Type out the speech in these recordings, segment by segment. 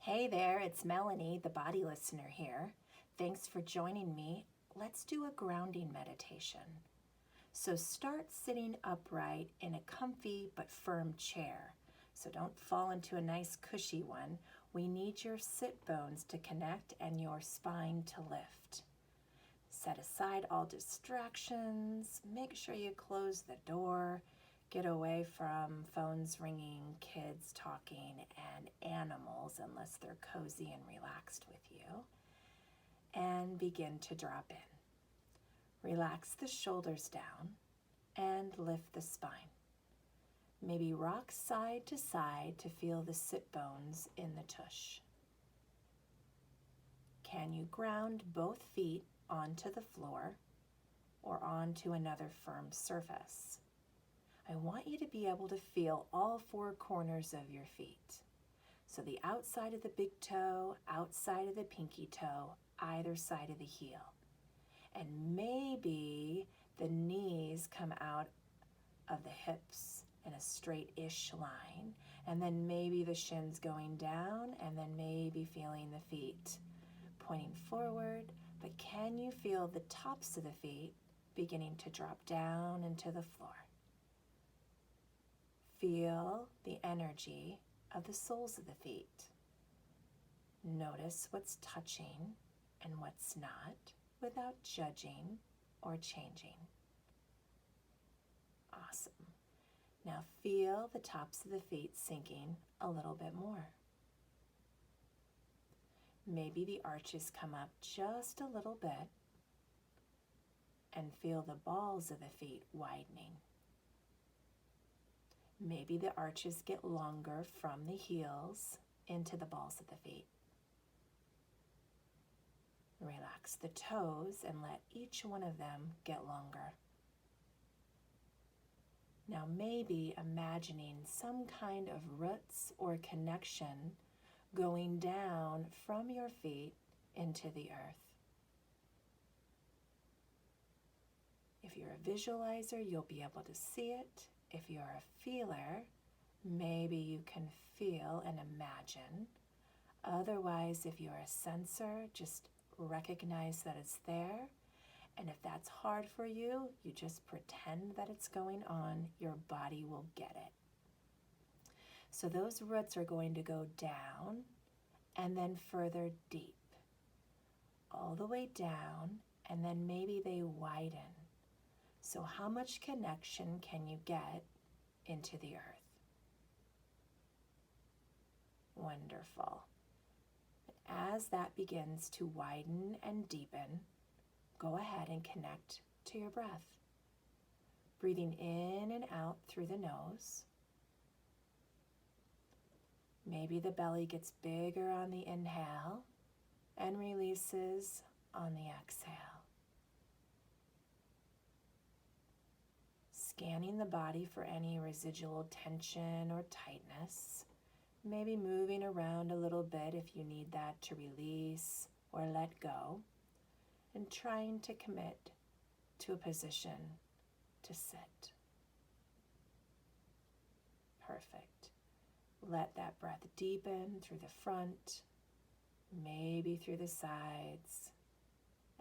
Hey there, it's Melanie, the body listener here. Thanks for joining me. Let's do a grounding meditation. So start sitting upright in a comfy but firm chair. So don't fall into a nice cushy one. We need your sit bones to connect and your spine to lift. Set aside all distractions. Make sure you close the door. Get away from phones ringing, kids talking, and animals unless they're cozy and relaxed with you. And begin to drop in. Relax the shoulders down and lift the spine. Maybe rock side to side to feel the sit bones in the tush. Can you ground both feet onto the floor or onto another firm surface? I want you to be able to feel all four corners of your feet. So the outside of the big toe, outside of the pinky toe, either side of the heel. And maybe the knees come out of the hips in a straight-ish line. And then maybe the shins going down, and then maybe feeling the feet pointing forward. But can you feel the tops of the feet beginning to drop down into the floor? Feel the energy of the soles of the feet. Notice what's touching and what's not without judging or changing. Awesome. Now feel the tops of the feet sinking a little bit more. Maybe the arches come up just a little bit and feel the balls of the feet widening. Maybe the arches get longer from the heels into the balls of the feet. Relax the toes and let each one of them get longer. Now maybe imagining some kind of roots or connection going down from your feet into the earth. If you're a visualizer, you'll be able to see it. If you're a feeler, maybe you can feel and imagine. Otherwise, if you're a sensor, just recognize that it's there. And if that's hard for you, you just pretend that it's going on. Your body will get it. So those roots are going to go down and then further deep, all the way down, and then maybe they widen. So how much connection can you get into the earth? Wonderful. As that begins to widen and deepen, go ahead and connect to your breath. Breathing in and out through the nose. Maybe the belly gets bigger on the inhale and releases on the exhale. Scanning the body for any residual tension or tightness. Maybe moving around a little bit if you need that to release or let go. And trying to commit to a position to sit. Perfect. Let that breath deepen through the front, maybe through the sides,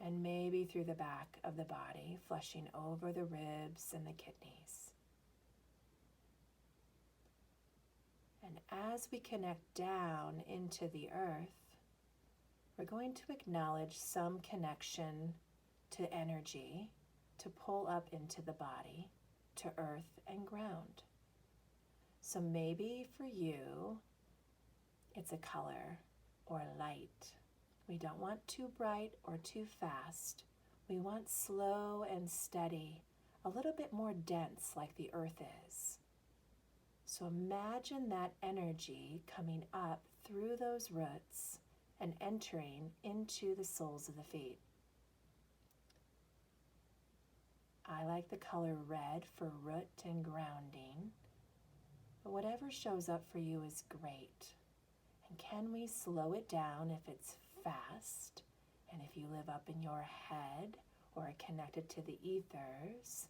and maybe through the back of the body, flushing over the ribs and the kidneys. And as we connect down into the earth, we're going to acknowledge some connection to energy to pull up into the body, to earth and ground. So maybe for you, it's a color or light. We don't want too bright or too fast. We want slow and steady, a little bit more dense like the earth is. So imagine that energy coming up through those roots and entering into the soles of the feet. I like the color red for root and grounding, but whatever shows up for you is great. And can we slow it down if it's fast, and if you live up in your head or are connected to the ethers?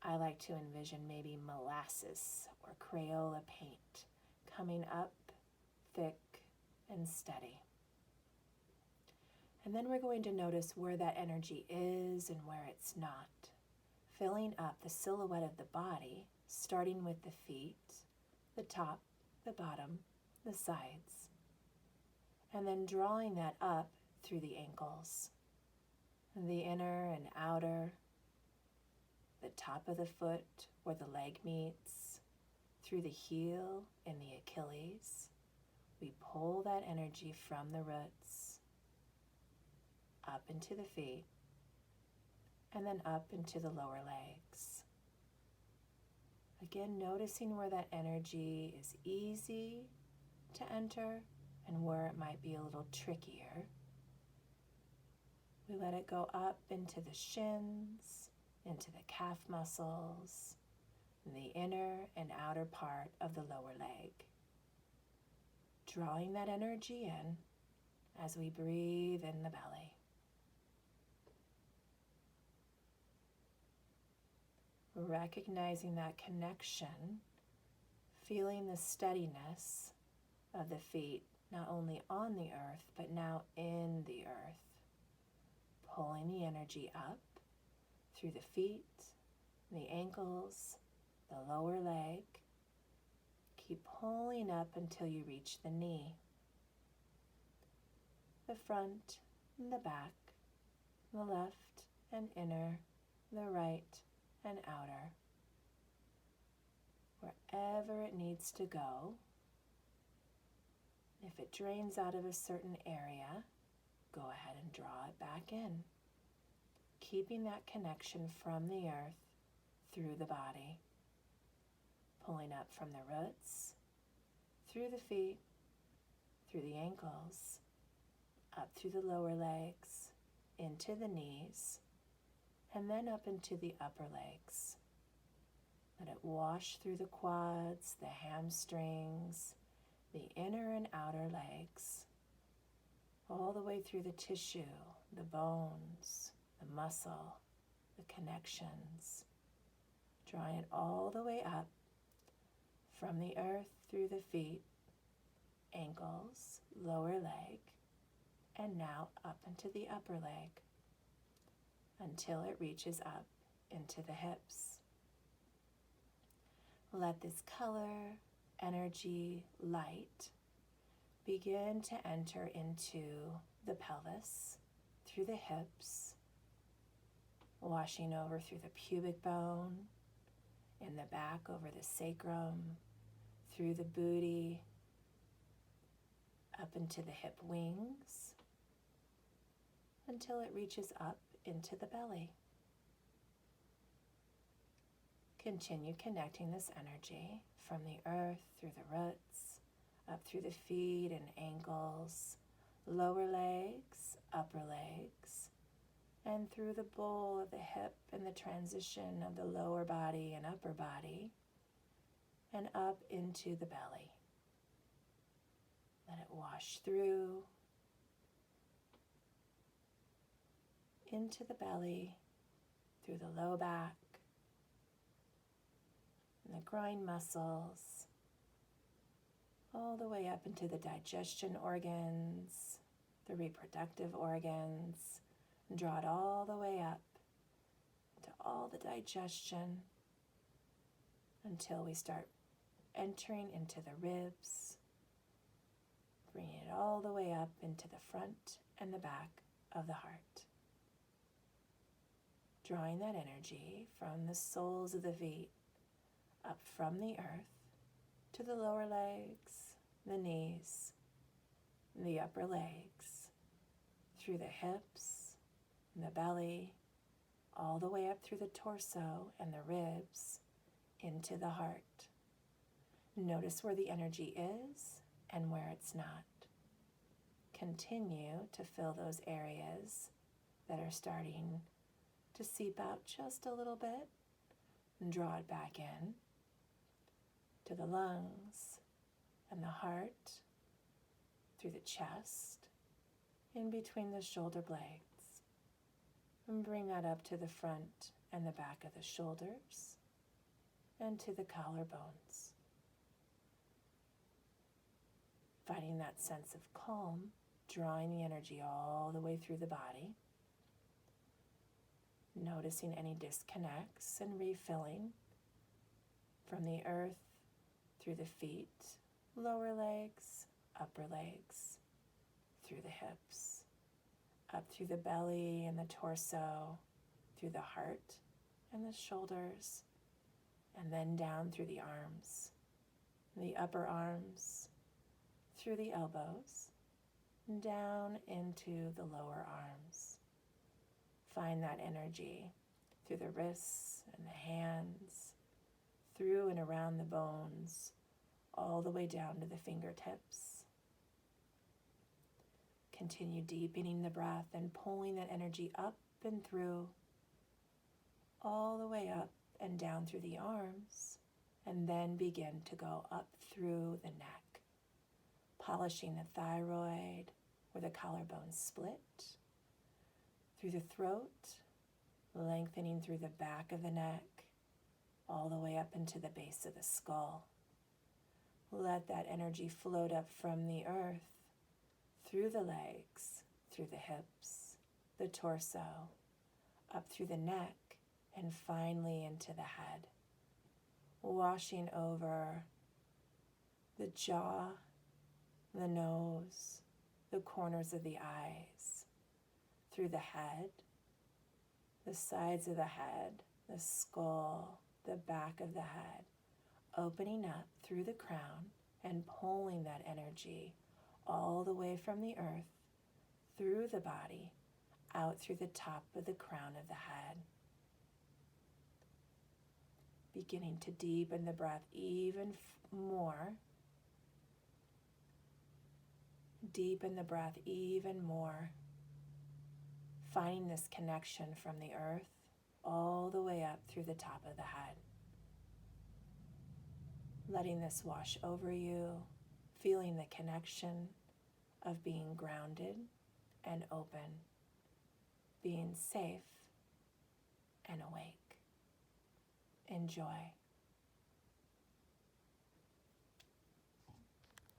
I like to envision maybe molasses or Crayola paint coming up thick and steady. And then we're going to notice where that energy is and where it's not, filling up the silhouette of the body, starting with the feet, the top, the bottom, the sides, and then drawing that up through the ankles, the inner and outer, the top of the foot where the leg meets, through the heel and the Achilles. We pull that energy from the roots up into the feet and then up into the lower legs. Again, noticing where that energy is easy to enter and where it might be a little trickier. We let it go up into the shins, into the calf muscles, and the inner and outer part of the lower leg. Drawing that energy in as we breathe in the belly. Recognizing that connection, feeling the steadiness of the feet, not only on the earth, but now in the earth. Pulling the energy up through the feet, the ankles, the lower leg. Keep pulling up until you reach the knee, the front and the back, the left and inner, the right and outer. Wherever it needs to go. If it drains out of a certain area, go ahead and draw it back in, keeping that connection from the earth through the body, pulling up from the roots, through the feet, through the ankles, up through the lower legs, into the knees, and then up into the upper legs. Let it wash through the quads, the hamstrings, the inner and outer legs, all the way through the tissue, the bones, the muscle, the connections, drawing it all the way up from the earth through the feet, ankles, lower leg, and now up into the upper leg until it reaches up into the hips. Let this color, energy, light begin to enter into the pelvis, through the hips, washing over through the pubic bone, in the back over the sacrum, through the booty, up into the hip wings, until it reaches up into the belly. Continue connecting this energy from the earth through the roots, up through the feet and ankles, lower legs, upper legs, and through the bowl of the hip and the transition of the lower body and upper body, and up into the belly. Let it wash through, into the belly, through the low back, and the groin muscles, all the way up into the digestion organs, the reproductive organs, and draw it all the way up to all the digestion until we start entering into the ribs, bringing it all the way up into the front and the back of the heart. Drawing that energy from the soles of the feet up from the earth to the lower legs, the knees, the upper legs, through the hips and the belly, all the way up through the torso and the ribs, into the heart. Notice where the energy is and where it's not. Continue to fill those areas that are starting to seep out just a little bit, and draw it back in to the lungs and the heart, through the chest, in between the shoulder blades, and bring that up to the front and the back of the shoulders and to the collarbones. Finding that sense of calm, drawing the energy all the way through the body. Noticing any disconnects and refilling from the earth through the feet, lower legs, upper legs, through the hips, up through the belly and the torso, through the heart and the shoulders, and then down through the arms, the upper arms, through the elbows, down into the lower arms. Find that energy through the wrists and the hands, through and around the bones, all the way down to the fingertips. Continue deepening the breath and pulling that energy up and through, all the way up and down through the arms, and then begin to go up through the neck, polishing the thyroid where the collarbone split, through the throat, lengthening through the back of the neck, all the way up into the base of the skull. Let that energy float up from the earth, through the legs, through the hips, the torso, up through the neck, and finally into the head, washing over the jaw, the nose, the corners of the eyes, through the head, the sides of the head, the skull, the back of the head, opening up through the crown and pulling that energy all the way from the earth, through the body, out through the top of the crown of the head. Beginning to deepen the breath even more. Deepen the breath even more. Finding this connection from the earth all the way up through the top of the head. Letting this wash over you, feeling the connection of being grounded and open, being safe and awake. Enjoy.